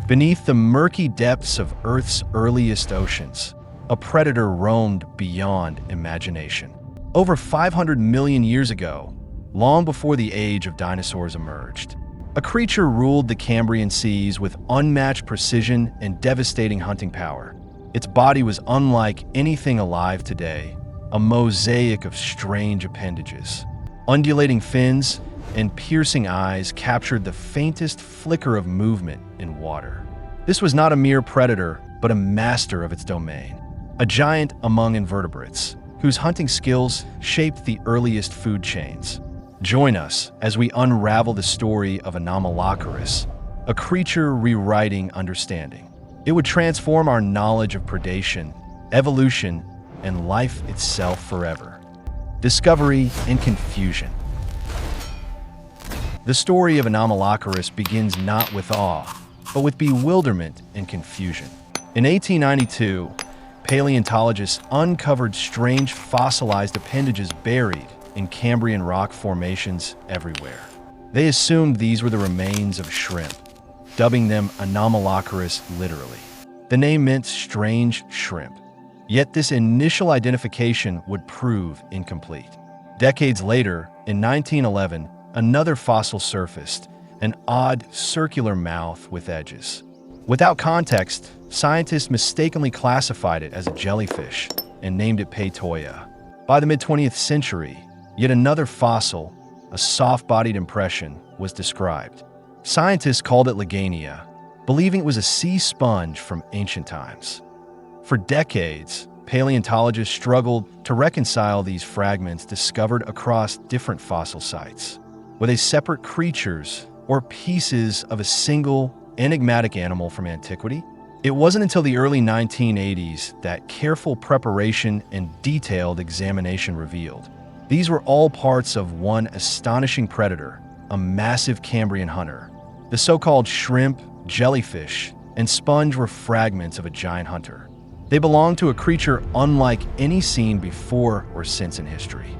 Beneath the murky depths of Earth's earliest oceans, a predator roamed beyond imagination. Over 500 million years ago, long before the age of dinosaurs emerged, a creature ruled the Cambrian seas with unmatched precision and devastating hunting power. Its body was unlike anything alive today, a mosaic of strange appendages. Undulating fins and piercing eyes captured the faintest flicker of movement in water. This was not a mere predator, but a master of its domain, a giant among invertebrates, whose hunting skills shaped the earliest food chains. Join us as we unravel the story of Anomalocaris, a creature rewriting understanding. It would transform our knowledge of predation, evolution, and life itself forever. Discovery and confusion. The story of Anomalocaris begins not with awe, but with bewilderment and confusion. In 1892, paleontologists uncovered strange fossilized appendages buried in Cambrian rock formations everywhere. They assumed these were the remains of shrimp, dubbing them Anomalocaris literally. The name meant strange shrimp. Yet this initial identification would prove incomplete. Decades later, in 1911, another fossil surfaced, an odd circular mouth with edges. Without context, scientists mistakenly classified it as a jellyfish and named it Patoya. By the mid-20th century, yet another fossil, a soft-bodied impression, was described. Scientists called it Lagania, believing it was a sea sponge from ancient times. For decades, paleontologists struggled to reconcile these fragments discovered across different fossil sites. Were they separate creatures or pieces of a single, enigmatic animal from antiquity? It wasn't until the early 1980s that careful preparation and detailed examination revealed these were all parts of one astonishing predator, a massive Cambrian hunter. The so-called shrimp, jellyfish, and sponge were fragments of a giant hunter. They belonged to a creature unlike any seen before or since in history.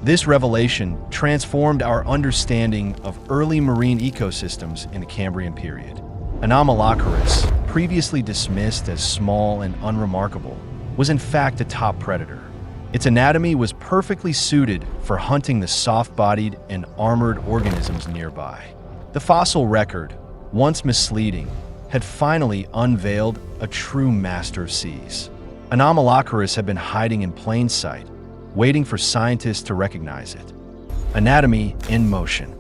This revelation transformed our understanding of early marine ecosystems in the Cambrian period. Anomalocaris, previously dismissed as small and unremarkable, was in fact a top predator. Its anatomy was perfectly suited for hunting the soft-bodied and armored organisms nearby. The fossil record, once misleading, had finally unveiled a true master of seas. Anomalocaris had been hiding in plain sight, waiting for scientists to recognize it. Anatomy in motion.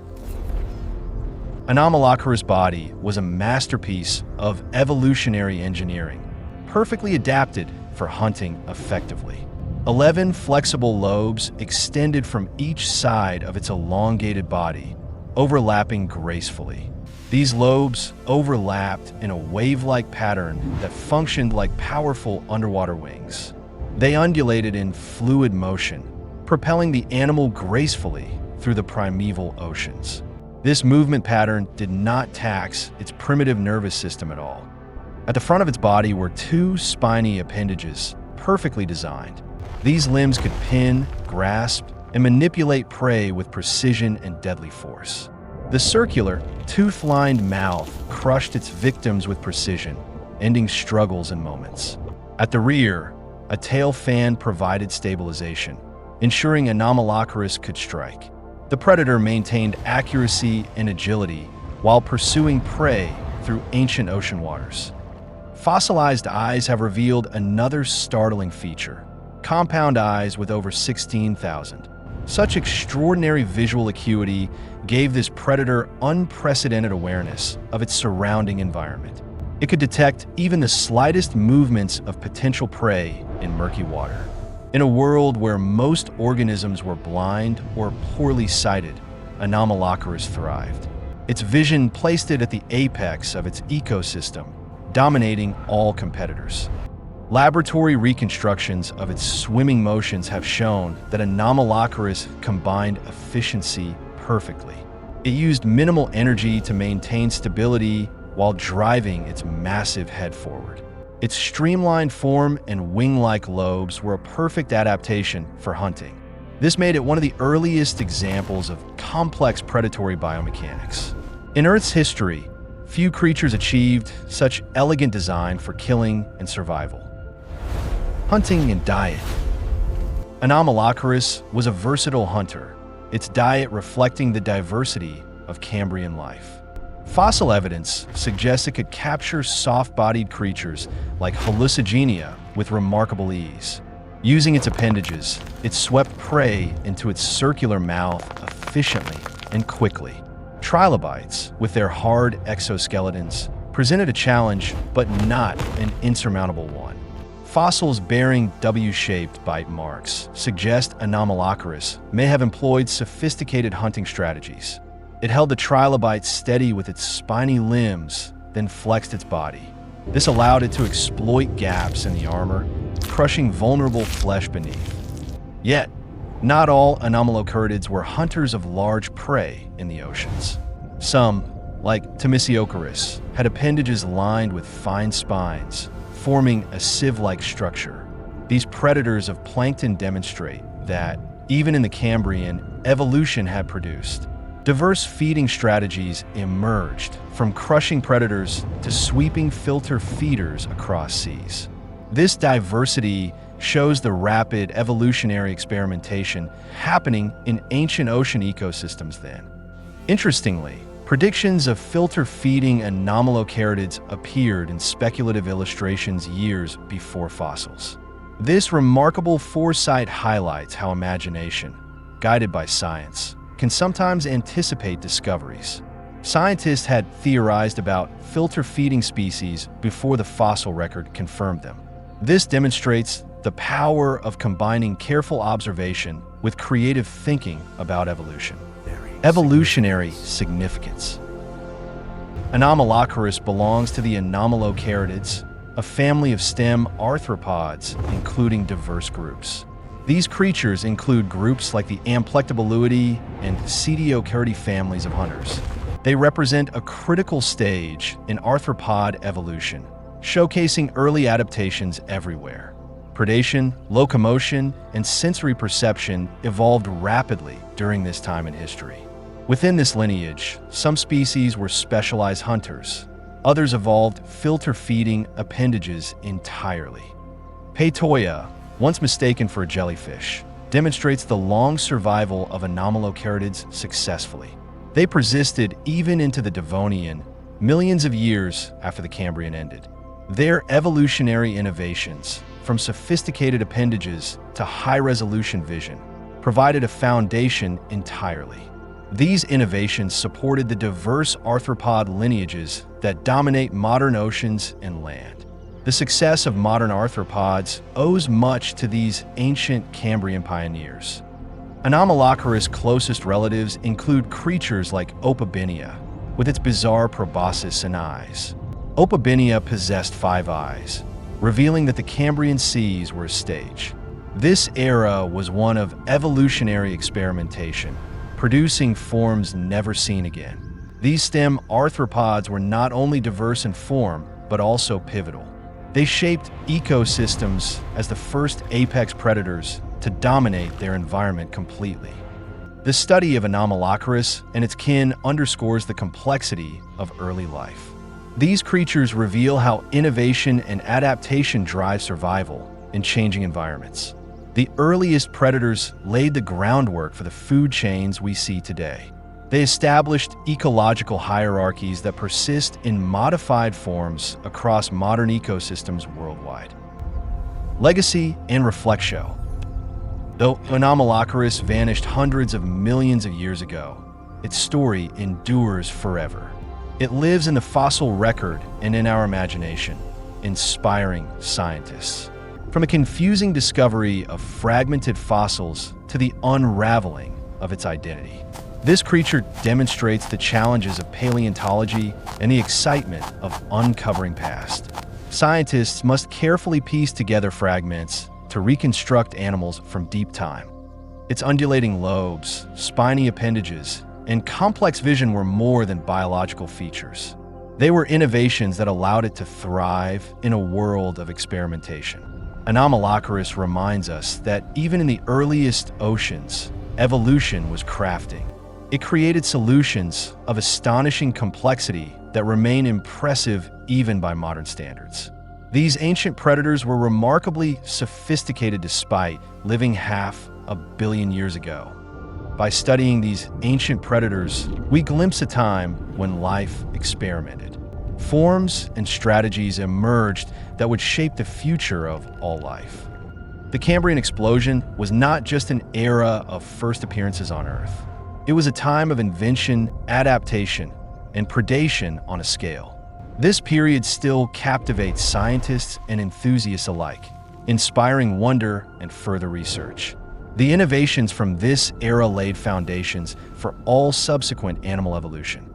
Anomalocaris' body was a masterpiece of evolutionary engineering, perfectly adapted for hunting effectively. 11 flexible lobes extended from each side of its elongated body, overlapping gracefully. These lobes overlapped in a wave-like pattern that functioned like powerful underwater wings. They undulated in fluid motion, propelling the animal gracefully through the primeval oceans. This movement pattern did not tax its primitive nervous system at all. At the front of its body were two spiny appendages, perfectly designed. These limbs could pin, grasp, and manipulate prey with precision and deadly force. The circular, tooth-lined mouth crushed its victims with precision, ending struggles in moments. At the rear, a tail fan provided stabilization, ensuring Anomalocaris could strike. The predator maintained accuracy and agility while pursuing prey through ancient ocean waters. Fossilized eyes have revealed another startling feature: compound eyes with over 16,000. Such extraordinary visual acuity gave this predator unprecedented awareness of its surrounding environment. It could detect even the slightest movements of potential prey in murky water. In a world where most organisms were blind or poorly sighted, Anomalocaris thrived. Its vision placed it at the apex of its ecosystem, dominating all competitors. Laboratory reconstructions of its swimming motions have shown that Anomalocaris combined efficiency perfectly. It used minimal energy to maintain stability while driving its massive head forward. Its streamlined form and wing-like lobes were a perfect adaptation for hunting. This made it one of the earliest examples of complex predatory biomechanics. In Earth's history, Few creatures achieved such elegant design for killing and survival. Hunting and diet. Anomalocaris was a versatile hunter, its diet reflecting the diversity of Cambrian life. Fossil evidence suggests it could capture soft-bodied creatures like Hallucigenia with remarkable ease. Using its appendages, it swept prey into its circular mouth efficiently and quickly. Trilobites, with their hard exoskeletons, presented a challenge, but not an insurmountable one. Fossils bearing W-shaped bite marks suggest Anomalocaris may have employed sophisticated hunting strategies. It held the trilobite steady with its spiny limbs, then flexed its body. This allowed it to exploit gaps in the armor, crushing vulnerable flesh beneath. Yet, not all Anomalocarids were hunters of large prey in the oceans. Some, like Dinosaurs, had appendages lined with fine spines, forming a sieve-like structure. These predators of plankton demonstrate that, even in the Cambrian, evolution had produced. Diverse feeding strategies emerged, from crushing predators to sweeping filter feeders across seas. This diversity shows the rapid evolutionary experimentation happening in ancient ocean ecosystems then. Interestingly, predictions of filter-feeding anomalocarids appeared in speculative illustrations years before fossils. This remarkable foresight highlights how imagination, guided by science, can sometimes anticipate discoveries. Scientists had theorized about filter-feeding species before the fossil record confirmed them. This demonstrates the power of combining careful observation with creative thinking about evolution. Evolutionary significance. Anomalocaris belongs to the Anomalocarids, a family of stem arthropods, including diverse groups. These creatures include groups like the Amplectoboluidae and Cetiocaridae families of hunters. They represent a critical stage in arthropod evolution, showcasing early adaptations everywhere. Predation, locomotion, and sensory perception evolved rapidly during this time in history. Within this lineage, some species were specialized hunters. Others evolved filter-feeding appendages entirely. Paetoia, once mistaken for a jellyfish, demonstrates the long survival of Anomalocarids successfully. They persisted even into the Devonian, millions of years after the Cambrian ended. Their evolutionary innovations, from sophisticated appendages to high-resolution vision, provided a foundation entirely. These innovations supported the diverse arthropod lineages that dominate modern oceans and land. The success of modern arthropods owes much to these ancient Cambrian pioneers. Anomalocaris' closest relatives include creatures like Opabinia, with its bizarre proboscis and eyes. Opabinia possessed 5 eyes, revealing that the Cambrian seas were a stage. This era was one of evolutionary experimentation, producing forms never seen again. These stem arthropods were not only diverse in form, but also pivotal. They shaped ecosystems as the first apex predators to dominate their environment completely. The study of Anomalocaris and its kin underscores the complexity of early life. These creatures reveal how innovation and adaptation drive survival in changing environments. The earliest predators laid the groundwork for the food chains we see today. They established ecological hierarchies that persist in modified forms across modern ecosystems worldwide. Legacy and reflectio. Though Anomalocaris vanished hundreds of millions of years ago, its story endures forever. It lives in the fossil record and in our imagination, inspiring scientists. From a confusing discovery of fragmented fossils to the unraveling of its identity. This creature demonstrates the challenges of paleontology and the excitement of uncovering past. Scientists must carefully piece together fragments to reconstruct animals from deep time. Its undulating lobes, spiny appendages, and complex vision were more than biological features. They were innovations that allowed it to thrive in a world of experimentation. Anomalocaris reminds us that even in the earliest oceans, evolution was crafting. It created solutions of astonishing complexity that remain impressive even by modern standards. These ancient predators were remarkably sophisticated despite living half a billion years ago. By studying these ancient predators, we glimpse a time when life experimented. Forms and strategies emerged that would shape the future of all life. The Cambrian explosion was not just an era of first appearances on Earth. It was a time of invention, adaptation, and predation on a scale. This period still captivates scientists and enthusiasts alike, inspiring wonder and further research. The innovations from this era laid foundations for all subsequent animal evolution.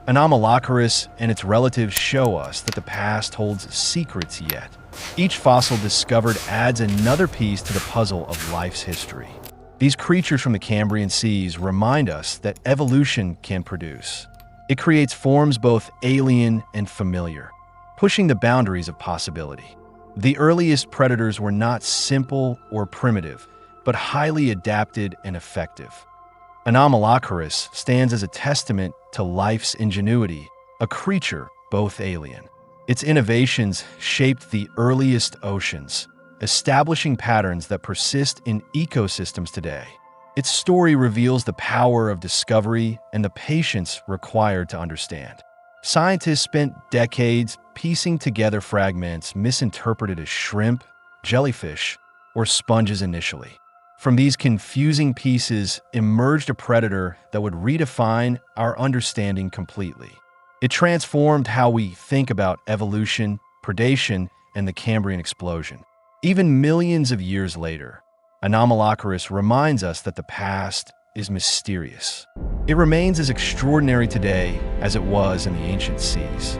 Anomalocaris and its relatives show us that the past holds secrets yet. Each fossil discovered adds another piece to the puzzle of life's history. These creatures from the Cambrian seas remind us that evolution can produce. It creates forms both alien and familiar, pushing the boundaries of possibility. The earliest predators were not simple or primitive, but highly adapted and effective. Anomalocaris stands as a testament to life's ingenuity, a creature both alien. Its innovations shaped the earliest oceans, establishing patterns that persist in ecosystems today. Its story reveals the power of discovery and the patience required to understand. Scientists spent decades piecing together fragments misinterpreted as shrimp, jellyfish, or sponges initially. From these confusing pieces emerged a predator that would redefine our understanding completely. It transformed how we think about evolution, predation, and the Cambrian explosion. Even millions of years later, Anomalocaris reminds us that the past is mysterious. It remains as extraordinary today as it was in the ancient seas.